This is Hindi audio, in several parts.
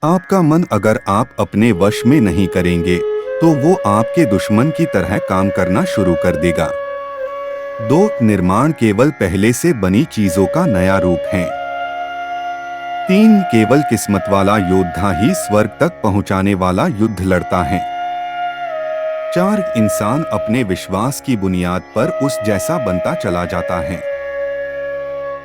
आपका मन अगर आप अपने वश में नहीं करेंगे तो वो आपके दुश्मन की तरह काम करना शुरू कर देगा। 2. निर्माण केवल पहले से बनी चीजों का नया रूप है। 3. केवल किस्मत वाला योद्धा ही स्वर्ग तक पहुंचाने वाला युद्ध लड़ता है। 4. इंसान अपने विश्वास की बुनियाद पर उस जैसा बनता चला जाता है।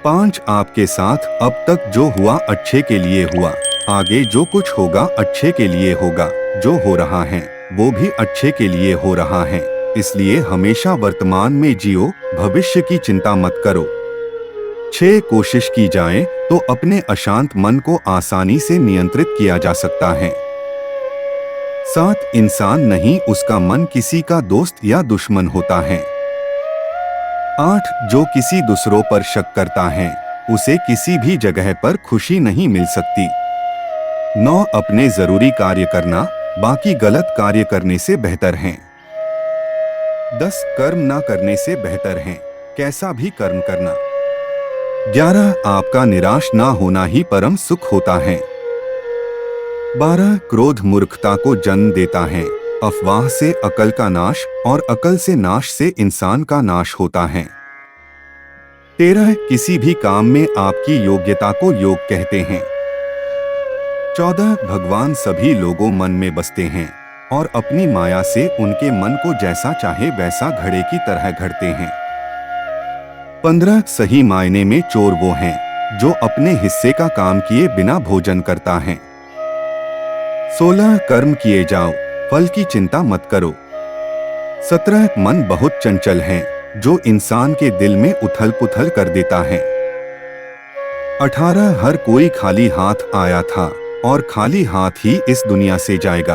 5. आपके साथ अब तक जो हुआ अच्छे के लिए हुआ, आगे जो कुछ होगा अच्छे के लिए होगा, जो हो रहा है वो भी अच्छे के लिए हो रहा है, इसलिए हमेशा वर्तमान में जियो, भविष्य की चिंता मत करो। 6. कोशिश की जाए तो अपने अशांत मन को आसानी से नियंत्रित किया जा सकता है। 7. इंसान नहीं उसका मन किसी का दोस्त या दुश्मन होता है। 8. जो किसी दूसरों पर शक करता है उसे किसी भी जगह पर खुशी नहीं मिल सकती। 9. अपने जरूरी कार्य करना बाकी गलत कार्य करने से बेहतर है। 10. कर्म ना करने से बेहतर है कैसा भी कर्म करना। 11. आपका निराश ना होना ही परम सुख होता है। 12. क्रोध मूर्खता को जन्म देता है, अफवाह से अकल का नाश और अकल से नाश से इंसान का नाश होता है। 13. किसी भी काम में आपकी योग्यता को योग कहते हैं। 14. भगवान सभी लोगों मन में बसते हैं और अपनी माया से उनके मन को जैसा चाहे वैसा घड़े की तरह घड़ते हैं। 15. सही मायने में चोर वो हैं जो अपने हिस्से का काम किए बिना भोजन करता है। 16. कर्म किए जाओ, फल की चिंता मत करो। 17. मन बहुत चंचल है जो इंसान के दिल में उथल पुथल कर देता है। 18. हर कोई खाली हाथ आया था और खाली हाथ ही इस दुनिया से जाएगा।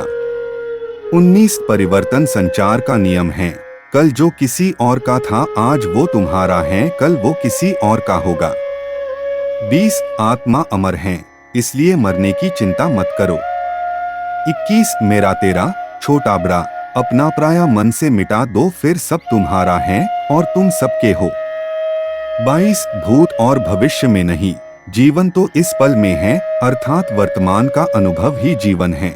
19. परिवर्तन संचार का नियम है, कल जो किसी और का था आज वो तुम्हारा है, कल वो किसी और का होगा। 20. आत्मा अमर है इसलिए मरने की चिंता मत करो। 21. मेरा तेरा, छोटा बड़ा, अपना पराया मन से मिटा दो फिर सब तुम्हारा है और तुम सबके हो। 22. भूत और भविष्य में नहीं, जीवन तो इस पल में है, अर्थात वर्तमान का अनुभव ही जीवन है।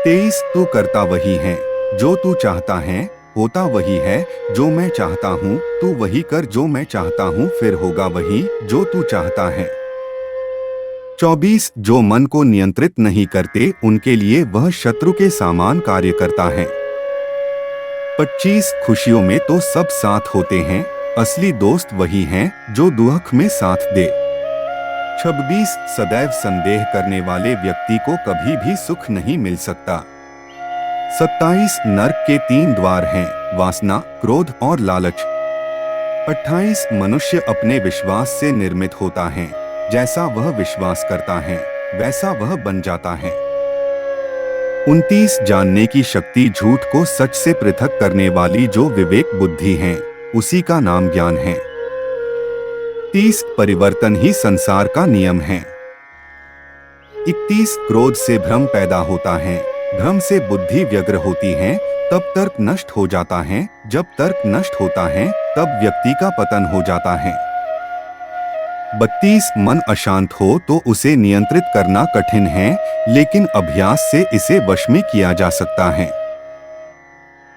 23. तू करता वही है जो तू चाहता है, होता वही है जो मैं चाहता हूँ, तू वही कर जो मैं चाहता हूँ फिर होगा वही जो तू चाहता है। 24. जो मन को नियंत्रित नहीं करते उनके लिए वह शत्रु के समान कार्य करता है। 25. खुशियों में तो सब साथ होते हैं, असली दोस्त वही हैं जो दुख में साथ दे। 26. सदैव संदेह करने वाले व्यक्ति को कभी भी सुख नहीं मिल सकता। 27. नर्क के 3 द्वार हैं, वासना, क्रोध और लालच। 28. मनुष्य अपने विश्वास से निर्मित होता है, जैसा वह विश्वास करता है वैसा वह बन जाता है। 29. जानने की शक्ति झूठ को सच से पृथक करने वाली जो विवेक बुद्धि है उसी का नाम ज्ञान है। 30. परिवर्तन ही संसार का नियम है। 31. क्रोध से भ्रम पैदा होता है, भ्रम से बुद्धि व्यग्र होती है, तब तर्क नष्ट हो जाता है, जब तर्क नष्ट होता है तब व्यक्ति का पतन हो जाता है। 32. मन अशांत हो तो उसे नियंत्रित करना कठिन है, लेकिन अभ्यास से इसे वश में किया जा सकता है।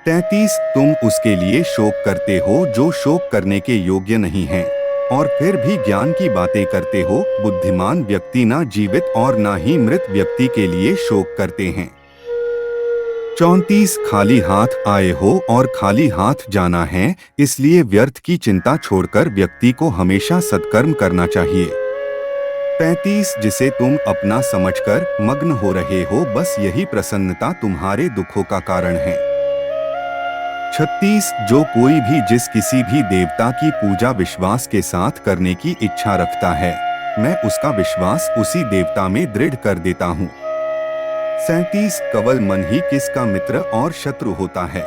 33. तुम उसके लिए शोक करते हो जो शोक करने के योग्य नहीं है और फिर भी ज्ञान की बातें करते हो। बुद्धिमान व्यक्ति ना जीवित और ना ही मृत व्यक्ति के लिए शोक करते हैं। 34. खाली हाथ आए हो और खाली हाथ जाना है, इसलिए व्यर्थ की चिंता छोड़कर व्यक्ति को हमेशा सत्कर्म करना चाहिए। 35. जिसे तुम अपना समझकर मग्न हो रहे हो बस यही प्रसन्नता तुम्हारे दुखों का कारण है। 36. जो कोई भी जिस किसी भी देवता की पूजा विश्वास के साथ करने की इच्छा रखता है, मैं उसका विश्वास उसी देवता में दृढ़ कर देता हूँ। 37. केवल मन ही किसका मित्र और शत्रु होता है।